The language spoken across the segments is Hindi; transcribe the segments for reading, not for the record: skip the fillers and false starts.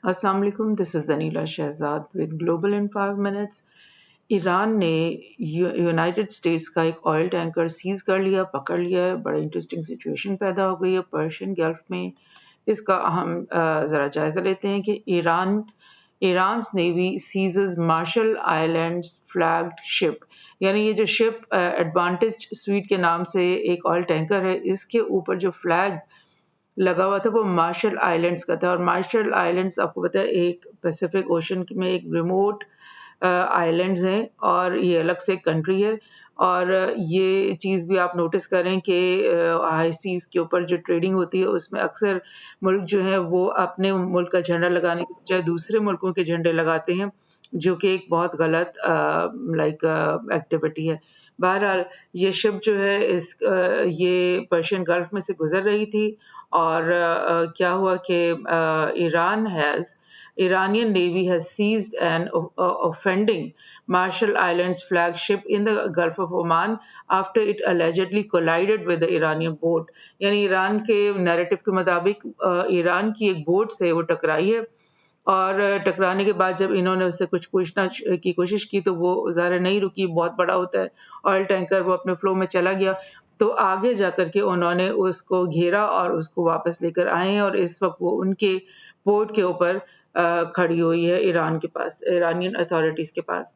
अस्सलाम वालेकुम, this is Danila Shahzad with global in 5 minutes. Iran ने यूनाइटेड स्टेट्स का एक ऑयल टैंकर सीज़ कर लिया, पकड़ लिया है। बड़ा इंटरेस्टिंग सिचुएशन पैदा हो गई है पर्शियन गल्फ में। इसका हम ज़रा जायज़ा लेते हैं कि Iran's navy seizes Marshall Islands flagged ship, यानी ये जो शिप एडवांटेज स्वीट के नाम से एक ऑयल टैंकर है, इसके ऊपर जो फ्लैग लगा हुआ था वो मार्शल आइलैंड्स का था। और मार्शल आइलैंड्स आपको पता है एक पैसिफिक ओशन में एक रिमोट आइलैंड्स हैं और ये अलग से एक कंट्री है। और ये चीज़ भी आप नोटिस करें कि हाई सीज़ के ऊपर जो ट्रेडिंग होती है उसमें अक्सर मुल्क जो है वो अपने मुल्क का झंडा लगाने के बजाय दूसरे मुल्कों के झंडे लगाते हैं, जो कि एक बहुत गलत एक्टिविटी है। बहरहाल ये शिप जो है ये पर्शियन गल्फ में से गुजर रही थी और क्या हुआ कि Iranian Navy has seized an offending Marshall Islands flagship in the Gulf of Oman after it allegedly collided with the Iranian boat. यानी ईरान के नैरेटिव के मुताबिक ईरान की एक बोट से वो टकराई है और टकराने के बाद जब इन्होंने उससे कुछ पूछना की कोशिश की तो वो ज़ाहिर नहीं रुकी, बहुत बड़ा होता है ऑयल टैंकर, वो अपने फ्लो में चला गया। तो आगे जाकर के उन्होंने उसको घेरा और उसको वापस लेकर आए हैं और इस वक़्त वो उनके पोर्ट के ऊपर खड़ी हुई है ईरान के पास, इरानियन अथॉरिटीज़ के पास।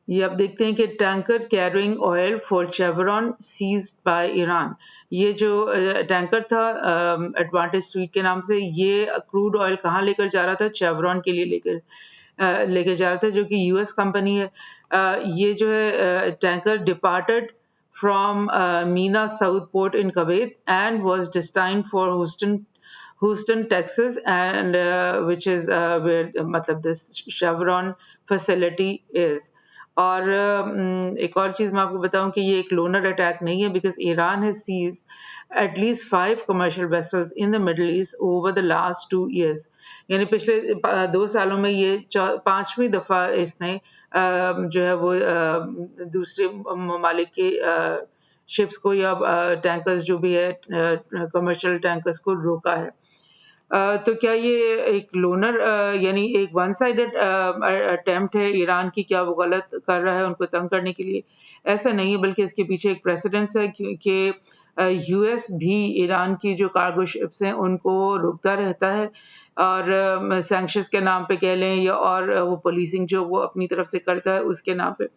ये आप देखते हैं कि tanker carrying oil for Chevron seized by Iran. ये जो टैंकर था एडवांटेज स्वीट के नाम से, ये क्रूड ऑयल कहाँ लेकर जा रहा था? शेवरॉन के लिए लेकर जा रहा था, जो कि यूएस कंपनी है। ये जो है tanker departed from Mina South Port in Kuwait and was destined for Houston, Texas, and which is where मतलब this Chevron facility is. और एक और चीज़ मैं आपको बताऊं कि ये एक लोनर अटैक नहीं है, because Iran has seize at least 5 commercial vessels in the Middle East over the last 2 years. यानी पिछले 2 सालों में ये 5वीं दफ़ा इसने जो है वो दूसरे ममालिक के शिप्स को या टैंकर्स जो भी है कमर्शियल टैंकर्स को रोका है। तो क्या ये एक लोनर यानी एक वन साइडेड अटेम्प्ट है ईरान की, क्या वो गलत कर रहा है उनको तंग करने के लिए? ऐसा नहीं है, बल्कि इसके पीछे एक प्रेसिडेंस है कि यूएस भी ईरान की जो कार्गो शिप्स हैं उनको रोकता रहता है और सैंक्शंस के नाम पे कह लें या और वो पुलिसिंग जो वो अपनी तरफ से करता है उसके नाम पे।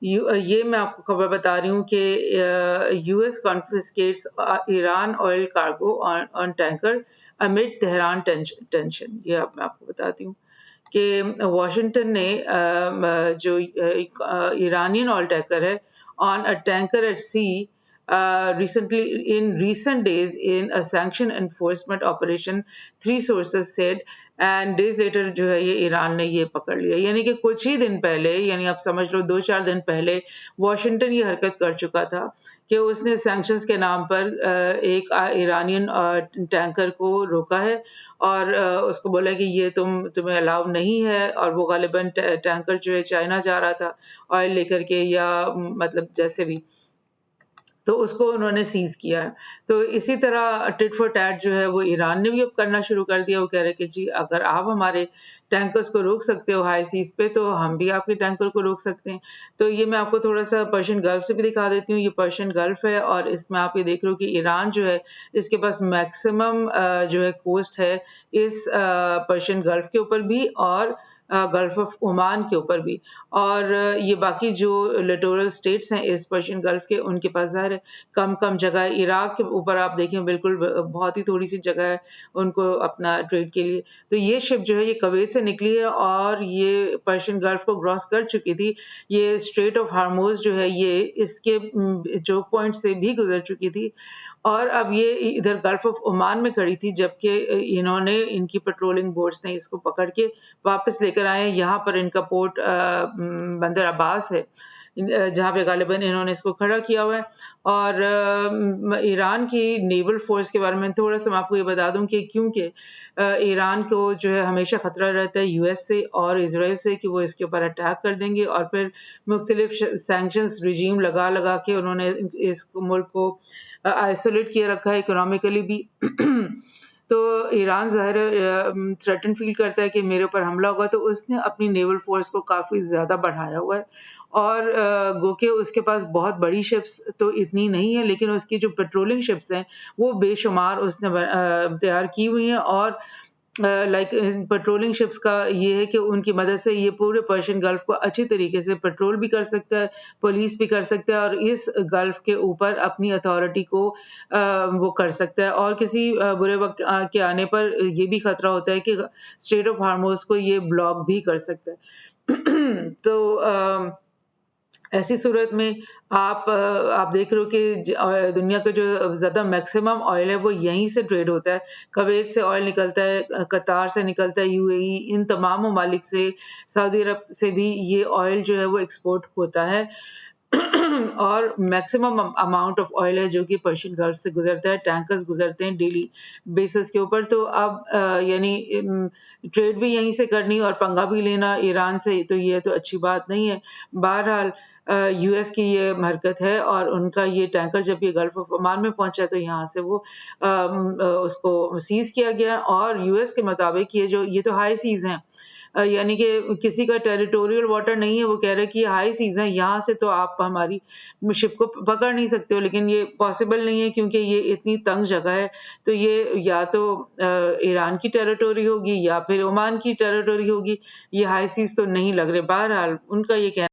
ये मैं आपको खबर बता रही हूँ कि US confiscates Iran oil cargo on tanker amid Tehran tension. ये अब मैं आपको बताती हूँ कि वाशिंगटन ने जो ईरानियन ऑयल टैंकर है on a tanker at sea recently in recent days in a sanction enforcement operation, three sources said, and days later जो है ये ईरान ने ये पकड़ लिया। यानी कि कुछ ही दिन पहले, यानी आप समझ लो 2-4 दिन पहले वाशिंगटन ये हरकत कर चुका था कि उसने सैंक्शंस के नाम पर एक ईरानियन टैंकर को रोका है और उसको बोला कि ये तुम्हें अलाउ नहीं है। और वो गालिबन टैंकर जो है चाइना जा रहा था ऑयल लेकर के या मतलब जैसे भी, तो उसको उन्होंने सीज किया है। तो इसी तरह टिट फॉर टैट जो है वो ईरान ने भी अब करना शुरू कर दिया। वो कह रहे हैं कि जी अगर आप हमारे टैंकर्स को रोक सकते हो हाई सीज पे, तो हम भी आपके टैंकर को रोक सकते हैं। तो ये मैं आपको थोड़ा सा पर्शियन गल्फ से भी दिखा देती हूँ। ये पर्शियन गल्फ है और इसमें आप ये देख रहे हो कि ईरान जो है इसके पास मैक्सिमम जो है कोस्ट है इस पर्शियन गल्फ के ऊपर भी और गल्फ ऑफ ओमान के ऊपर भी। और ये बाकी जो लिटोरल स्टेट्स हैं इस पर्शियन गल्फ के, उनके पास ज़ाहिर है कम कम जगह है। इराक के ऊपर आप देखें बिल्कुल बहुत ही थोड़ी सी जगह है उनको अपना ट्रेड के लिए। तो ये शिप जो है ये कुवैत से निकली है और ये पर्शियन गल्फ को क्रॉस कर चुकी थी। ये स्ट्रेट ऑफ हार्मोज जो है ये इसके चोक पॉइंट से भी गुजर चुकी थी और अब ये इधर गल्फ ऑफ ओमान में खड़ी थी, जबकि इन्होंने इनकी पेट्रोलिंग बोट्स ने इसको पकड़ के वापस लेकर आए हैं। यहाँ पर इनका पोर्ट बंदर अब्बास है जहाँ पे गालिबन इन्होंने इसको खड़ा किया हुआ है। और ईरान की नेवल फोर्स के बारे में थोड़ा सा मैं आपको ये बता दूं कि क्योंकि ईरान को जो है हमेशा खतरा रहता है यूएस से और इसराइल से कि वो इसके ऊपर अटैक कर देंगे और फिर मुख्तलिफ सैंक्शंस रिजीम लगा लगा के उन्होंने इस मुल्क को आइसोलेट किए रखा है इकोनॉमिकली भी तो ईरान ज़ाहिर है थ्रेटन फ़ील करता है कि मेरे ऊपर हमला होगा, तो उसने अपनी नेवल फ़ोर्स को काफ़ी ज़्यादा बढ़ाया हुआ है और गो के उसके पास बहुत बड़ी शिप्स तो इतनी नहीं है, लेकिन उसकी जो पेट्रोलिंग शिप्स हैं, वो बेशुमार उसने तैयार की हुई हैं और लाइक पेट्रोलिंग शिप्स का ये है कि उनकी मदद से ये पूरे पर्शियन गल्फ को अच्छी तरीके से पेट्रोल भी कर सकता है, पुलिस भी कर सकता है और इस गल्फ के ऊपर अपनी अथॉरिटी को वो कर सकता है और किसी बुरे वक़्त के आने पर ये भी खतरा होता है कि स्ट्रेट ऑफ हार्मोज़ को ये ब्लॉक भी कर सकता है। तो ऐसी सूरत में आप देख रहे हो कि दुनिया का जो ज़्यादा मैक्सिमम ऑयल है वो यहीं से ट्रेड होता है। कुवैत से ऑयल निकलता है, कतार से निकलता है, यूएई इन तमाम ममालिक से, सऊदी अरब से भी ये ऑयल जो है वो एक्सपोर्ट होता है। और मैक्सिमम अमाउंट ऑफ ऑयल है जो कि पर्शियन गल्फ से गुजरता है, टैंकर्स गुजरते हैं डेली बेसिस के ऊपर। तो अब यानी ट्रेड भी यहीं से करनी और पंगा भी लेना ईरान से, तो ये तो अच्छी बात नहीं है। बहरहाल यूएस की ये हरकत है और उनका ये टैंकर जब ये गल्फ ऑफ ओमान में पहुंचा तो यहाँ से वो उसको सीज किया गया और यूएस के मुताबिक ये तो हाई सीज हैं, यानी कि किसी का टेरिटोरियल वाटर नहीं है। वो कह रहे हैं कि ये हाई सीज़ है, यहाँ से तो आप हमारी शिप को पकड़ नहीं सकते हो, लेकिन ये पॉसिबल नहीं है क्योंकि ये इतनी तंग जगह है। तो ये या तो ईरान की टेरिटोरी होगी या फिर ओमान की टेरिटोरी होगी, ये हाई सीज़ तो नहीं लग रहे। बहरहाल उनका ये कहना